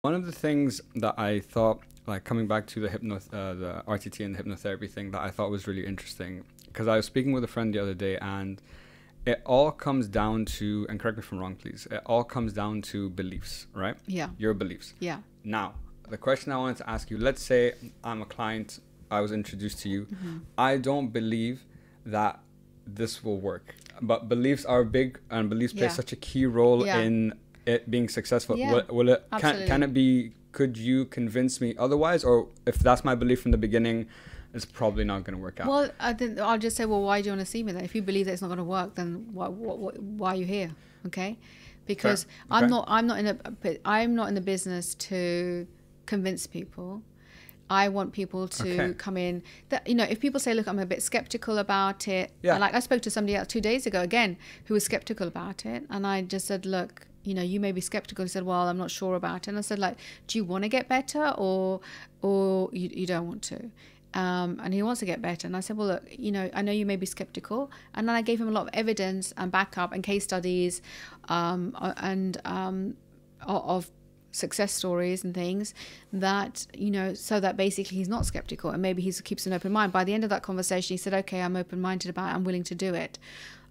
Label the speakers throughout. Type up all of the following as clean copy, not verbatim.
Speaker 1: One of the things that I thought, like coming back to the the RTT and the hypnotherapy thing, that I thought was really interesting, because I was speaking with a friend the other day, and it all comes down to, and correct me if I'm wrong, please, it all comes down to beliefs, right?
Speaker 2: Yeah.
Speaker 1: Your beliefs.
Speaker 2: Yeah.
Speaker 1: Now, the question I wanted to ask you, let's say I'm a client, I was introduced to you. I don't believe that this will work, but beliefs are big, and beliefs play such a key role in it being successful. Will it, can it be, could you convince me otherwise? Or if that's my belief from the beginning, it's probably not going to work out.
Speaker 2: Well, I'll just say, well, why do you want to see me then? If you believe that it's not going to work, then why are you here? Okay, because I'm not in the business to convince people. I want people to come in. That, you know, if people say, look, I'm a bit skeptical about it. Yeah. Like I spoke to somebody else 2 days ago again who was skeptical about it, and I just said, look, you know, you may be skeptical. He said, well, I'm not sure about it. And I said, like, do you want to get better or you don't want to? And he wants to get better. And I said, well, look, you know, I know you may be skeptical. And then I gave him a lot of evidence and backup and case studies of success stories and things that, you know, so that basically he's not skeptical, and maybe he keeps an open mind. By the end of that conversation, he said, okay, I'm open-minded about it. I'm willing to do it.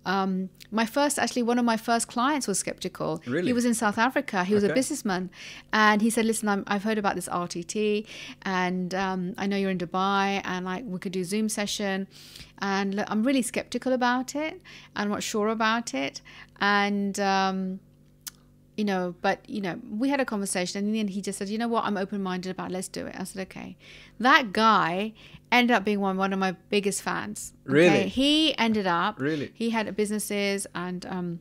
Speaker 2: One of my first clients was skeptical.
Speaker 1: Really?
Speaker 2: He was in South Africa. He was a businessman. And he said, listen, I've heard about this RTT, and I know you're in Dubai, and like we could do Zoom session. And look, I'm really skeptical about it. I'm not sure about it. And, you know, but, you know, we had a conversation, and in the end he just said, you know what, I'm open-minded about it. Let's do it. I said, okay. That guy ended up being one of my biggest fans. Okay?
Speaker 1: Really?
Speaker 2: He ended up,
Speaker 1: really? He
Speaker 2: had businesses, and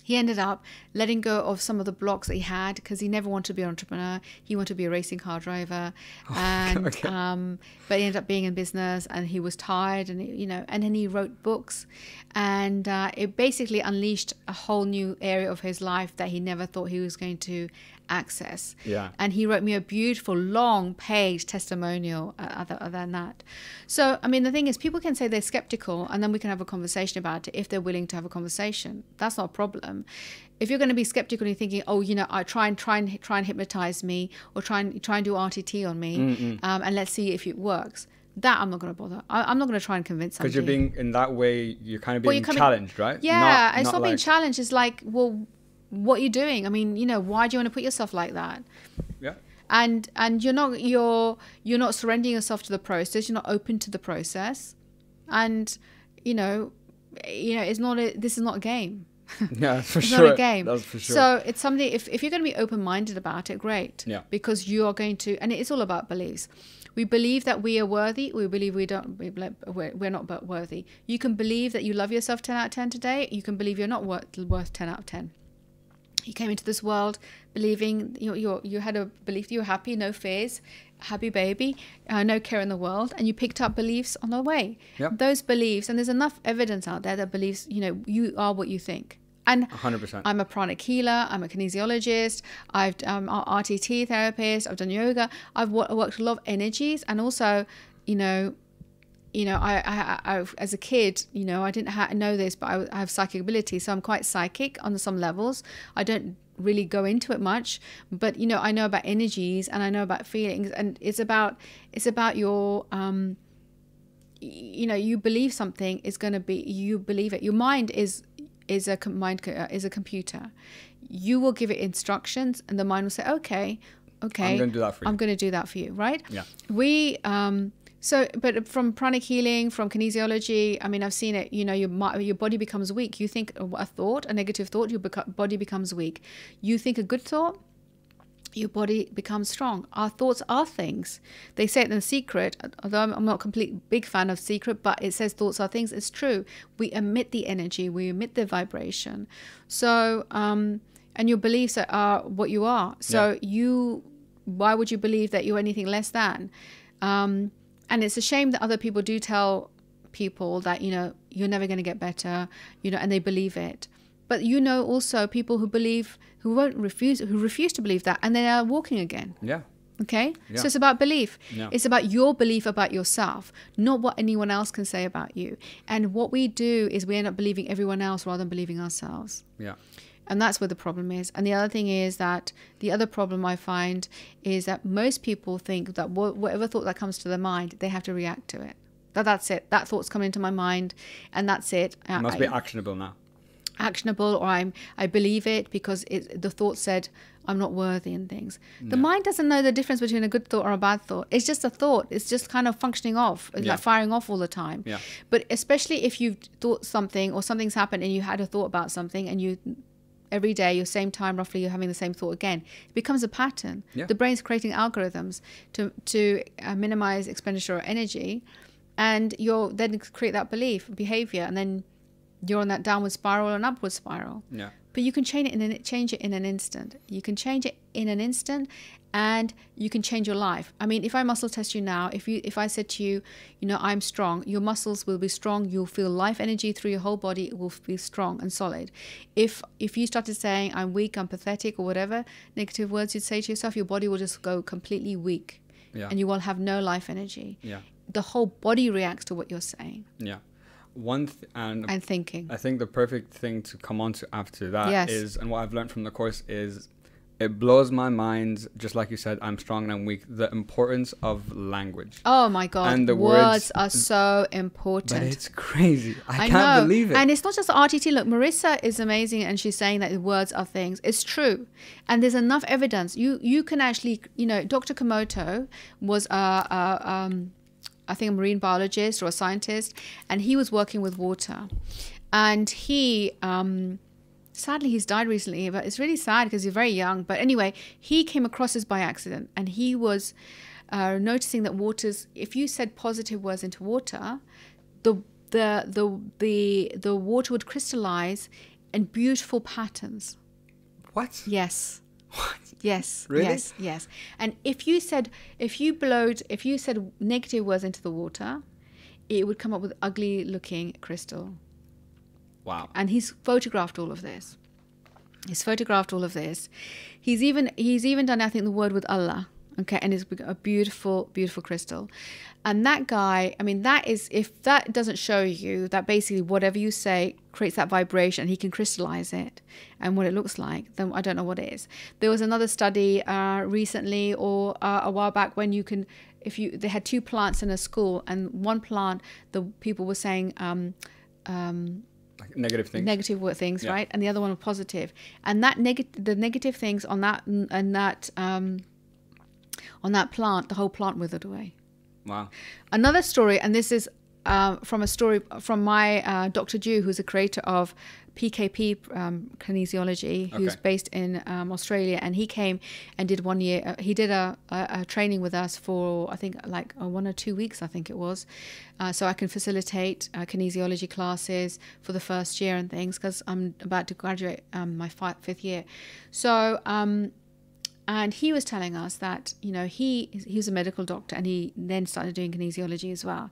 Speaker 2: he ended up letting go of some of the blocks that he had, because he never wanted to be an entrepreneur. He wanted to be a racing car driver. And but he ended up being in business, and he was tired, and you know, and then he wrote books, and it basically unleashed a whole new area of his life that he never thought he was going to access.
Speaker 1: Yeah.
Speaker 2: And he wrote me a beautiful long page testimonial other than that. So I mean, the thing is, people can say they're skeptical, and then we can have a conversation about it if they're willing to have a conversation. That's not a problem. If you're going to be skeptical and you're thinking, oh, you know, I try and hypnotize me, or try and do RTT on me, and let's see if it works, that I'm not going to bother. I'm not going to try and convince somebody.
Speaker 1: Because you're being, in that way, you're kind of being challenged, right?
Speaker 2: Yeah, it's not being challenged. It's like, well, what are you doing? I mean, you know, why do you want to put yourself like that? Yeah. And you're not surrendering yourself to the process. You're not open to the process, and you know, this is not a game.
Speaker 1: Yeah, for
Speaker 2: it's
Speaker 1: sure.
Speaker 2: Not a game.
Speaker 1: That's for sure.
Speaker 2: So it's something. If you're going to be open-minded about it, great.
Speaker 1: Yeah.
Speaker 2: Because you are going to, and it's all about beliefs. We believe that we are worthy. We believe we're not worthy. You can believe that you love yourself 10 out of 10 today. You can believe you're not worth 10 out of 10. You came into this world believing you had a belief you were happy, no fears, happy baby, no care in the world, and you picked up beliefs on the way.
Speaker 1: Yep.
Speaker 2: Those beliefs, and there's enough evidence out there that believes, you know, you are what you think. And
Speaker 1: 100%.
Speaker 2: I'm a pranic healer. I'm a kinesiologist. I'm an RTT therapist. I've done yoga. I've worked a lot of energies, and also, I as a kid, you know, I didn't know this, but I have psychic ability, so I'm quite psychic on some levels. I don't really go into it much, but you know, I know about energies, and I know about feelings, and it's about your you believe something is going to be, you believe it. Your mind is a computer. You will give it instructions, and the mind will say, okay, I'm
Speaker 1: going to do that for you.
Speaker 2: I'm going to do that for you, right?
Speaker 1: Yeah.
Speaker 2: But from pranic healing, from kinesiology, I mean, I've seen it. You know, your body becomes weak. You think a negative thought, your body becomes weak. You think a good thought, your body becomes strong. Our thoughts are things. They say it in Secret, although I'm not a complete big fan of Secret, but it says thoughts are things. It's true. We emit the energy. We emit the vibration. So, and your beliefs are what you are. So why would you believe that you're anything less than? And it's a shame that other people do tell people that, you know, you're never going to get better, you know, and they believe it. But you know, also people who refuse to believe that, and they are walking again.
Speaker 1: Yeah.
Speaker 2: Okay.
Speaker 1: Yeah.
Speaker 2: So it's about belief.
Speaker 1: Yeah.
Speaker 2: It's about your belief about yourself, not what anyone else can say about you. And what we do is we end up believing everyone else rather than believing ourselves.
Speaker 1: Yeah.
Speaker 2: And that's where the problem is. And the other thing is that the other problem I find is that most people think that whatever thought that comes to their mind, they have to react to it. That's it. That thought's come into my mind, and that's it.
Speaker 1: It must be actionable now.
Speaker 2: Actionable, or I believe it because the thought said I'm not worthy and things. The mind doesn't know the difference between a good thought or a bad thought. It's just a thought. It's just kind of functioning off, like firing off all the time.
Speaker 1: Yeah.
Speaker 2: But especially if you've thought something or something's happened and you had a thought about something, and you every day, your same time, roughly, you're having the same thought again. It becomes a pattern.
Speaker 1: Yeah.
Speaker 2: The brain's creating algorithms to minimize expenditure of energy, and you'll then create that behavior, and then you're on that downward spiral and upward spiral.
Speaker 1: Yeah.
Speaker 2: But you can change it in an instant. You can change it in an instant, and you can change your life. I mean, if I muscle test you now, if I said to you, I'm strong, your muscles will be strong. You'll feel life energy through your whole body. It will be strong and solid. If you started saying I'm weak, I'm pathetic, or whatever negative words you'd say to yourself, your body will just go completely weak, and you will have no life energy.
Speaker 1: Yeah.
Speaker 2: The whole body reacts to what you're saying.
Speaker 1: Yeah.
Speaker 2: And thinking.
Speaker 1: I think the perfect thing to come on to after that is, and what I've learned from the course is, it blows my mind, just like you said, I'm strong and I'm weak, the importance of language.
Speaker 2: Oh my God.
Speaker 1: And the
Speaker 2: words are so important.
Speaker 1: But it's crazy. I can't believe it.
Speaker 2: And it's not just RTT. Look, Marissa is amazing, and she's saying that words are things. It's true. And there's enough evidence. You can actually, Dr. Komoto was I think a marine biologist or a scientist, and he was working with water. And he, sadly, he's died recently, but it's really sad because he's very young. But anyway, he came across this by accident, and he was noticing that if you said positive words into water, the water would crystallize in beautiful patterns.
Speaker 1: What?
Speaker 2: Yes.
Speaker 1: What?
Speaker 2: Yes.
Speaker 1: Really?
Speaker 2: Yes. And if you said negative words into the water, it would come up with ugly looking crystal.
Speaker 1: Wow.
Speaker 2: And he's photographed all of this. He's even done, I think, the word with Allah. Okay, and it's a beautiful, beautiful crystal. And that guy, I mean, if that doesn't show you that basically whatever you say creates that vibration, and he can crystallize it and what it looks like, then I don't know what it is. There was another study recently or a while back when they had two plants in a school, and one plant, the people were saying,
Speaker 1: like negative things,
Speaker 2: right? And the other one was positive. And the negative things on that plant, the whole plant withered away.
Speaker 1: Wow.
Speaker 2: Another story, and this is from a story from my Dr. Ju, who's a creator of PKP kinesiology, who's based in Australia, and he came and did 1 year. He did a training with us for, I think, like 1 or 2 weeks, I think it was, so I can facilitate kinesiology classes for the first year and things, because I'm about to graduate my fifth year. So and he was telling us that, he was a medical doctor, and he then started doing kinesiology as well,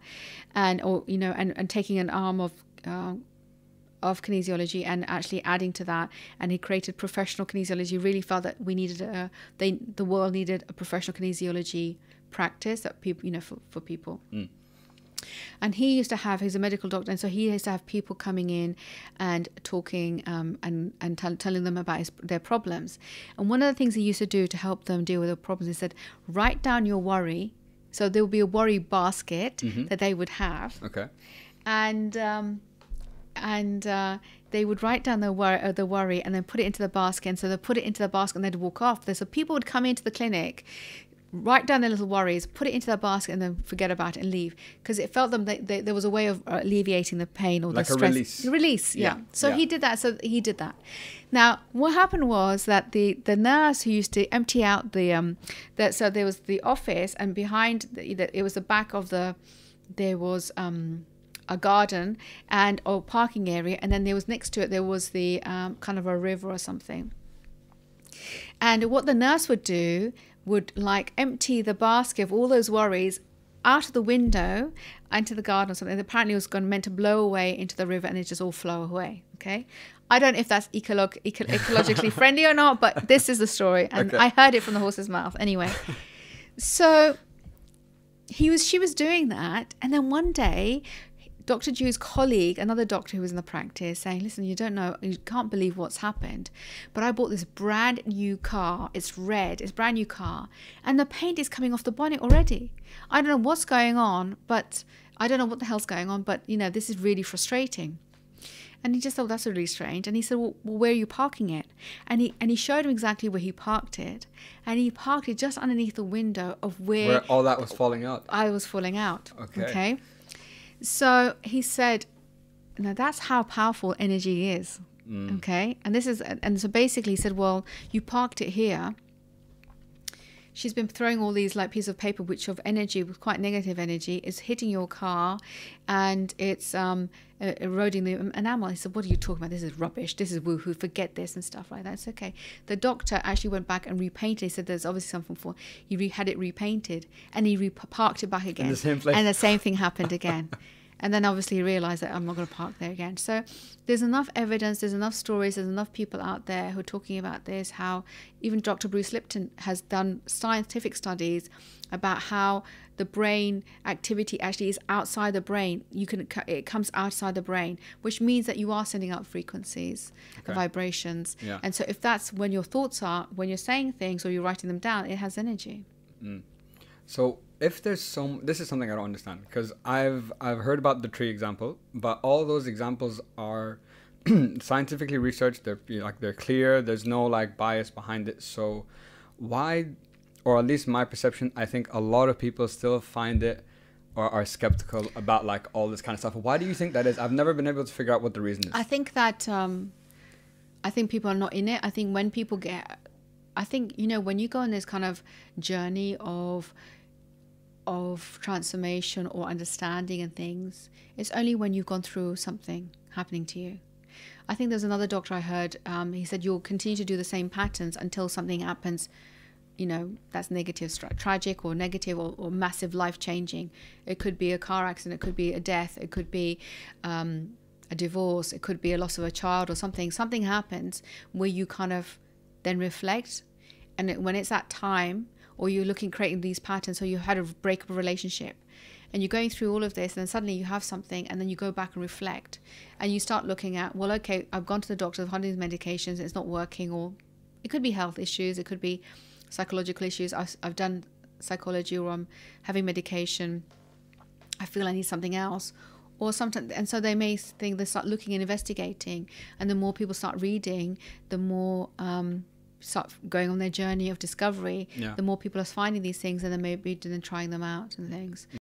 Speaker 2: and taking an arm of kinesiology and actually adding to that, and he created professional kinesiology. He really felt that we needed the world needed a professional kinesiology practice that people, for people. Mm. And he's a medical doctor, and so he used to have people coming in and talking and telling them about their problems. And one of the things he used to do to help them deal with their problems, he said, write down your worry. So there would be a worry basket that they would have.
Speaker 1: Okay.
Speaker 2: And they would write down the worry and then put it into the basket. And so they put it into the basket and they'd walk off. So people would come into the clinic, write down their little worries, put it into their basket, and then forget about it and leave, because it felt them there was a way of alleviating the pain or
Speaker 1: like
Speaker 2: the stress.
Speaker 1: A release.
Speaker 2: Yeah. So he did that. Now, what happened was that the nurse who used to empty out so there was the office, and behind it was the back of there was a garden or parking area, and then there was next to it there was the kind of a river or something. And what the nurse would do would empty the basket of all those worries out of the window into the garden or something. Apparently it was meant to blow away into the river, and it just all flow away. Okay, I don't know if that's ecologically friendly or not, but this is the story, and I heard it from the horse's mouth. Anyway, so she was doing that, and then one day Dr. Ju's colleague, another doctor who was in the practice, saying, listen, you don't know, you can't believe what's happened, but I bought this brand new car. It's red. It's a brand new car. And the paint is coming off the bonnet already. I don't know what's going on, but I don't know what the hell's going on, but, this is really frustrating. And he just thought, that's really strange. And he said, well, where are you parking it? And he showed him exactly where he parked it. And he parked it just underneath the window of where
Speaker 1: all that was falling out.
Speaker 2: I was falling out.
Speaker 1: Okay.
Speaker 2: So he said, that's how powerful energy is. Okay. And so basically he said, well, you parked it here. She's been throwing all these like pieces of paper, which of energy, with quite negative energy, is hitting your car, and it's eroding the enamel. He said, what are you talking about? This is rubbish. This is woohoo. Forget this and stuff like that. It's okay. The doctor actually went back and repainted. He said there's obviously something for. He had it repainted, and he parked it back again.
Speaker 1: In the same place.
Speaker 2: And the same thing happened again. And then obviously he realized that I'm not going to park there again. So there's enough evidence, there's enough stories, there's enough people out there who are talking about this, how even Dr. Bruce Lipton has done scientific studies about how the brain activity actually is outside the brain. It comes outside the brain, which means that you are sending out frequencies, vibrations. Yeah. And so if that's when your thoughts are, when you're saying things or you're writing them down, it has energy.
Speaker 1: So if there's this is something I don't understand, because I've heard about the tree example, but all those examples are scientifically researched. They're clear. There's no like bias behind it. So why, or at least my perception, I think a lot of people still find it or are skeptical about like all this kind of stuff. Why do you think that is? I've never been able to figure out what the reason is.
Speaker 2: I think that I think people are not in it. I think when people when you go on this kind of journey of transformation or understanding and things, it's only when you've gone through something happening to you. I think there's another doctor I heard, he said you'll continue to do the same patterns until something happens, that's negative, tragic or negative or massive life-changing. It could be a car accident, it could be a death, it could be a divorce, it could be a loss of a child or something. Something happens where you kind of then reflect, and when it's that time, or you're creating these patterns, so you had a breakup relationship and you're going through all of this, and then suddenly you have something, and then you go back and reflect, and you start looking at, well, okay, I've gone to the doctor, I've had these medications, it's not working, or it could be health issues, it could be psychological issues. I've done psychology, or I'm having medication, I feel I need something else, or sometimes, and so they start looking and investigating, and the more people start reading, the more start going on their journey of discovery, the more people are finding these things, and then maybe then trying them out and things.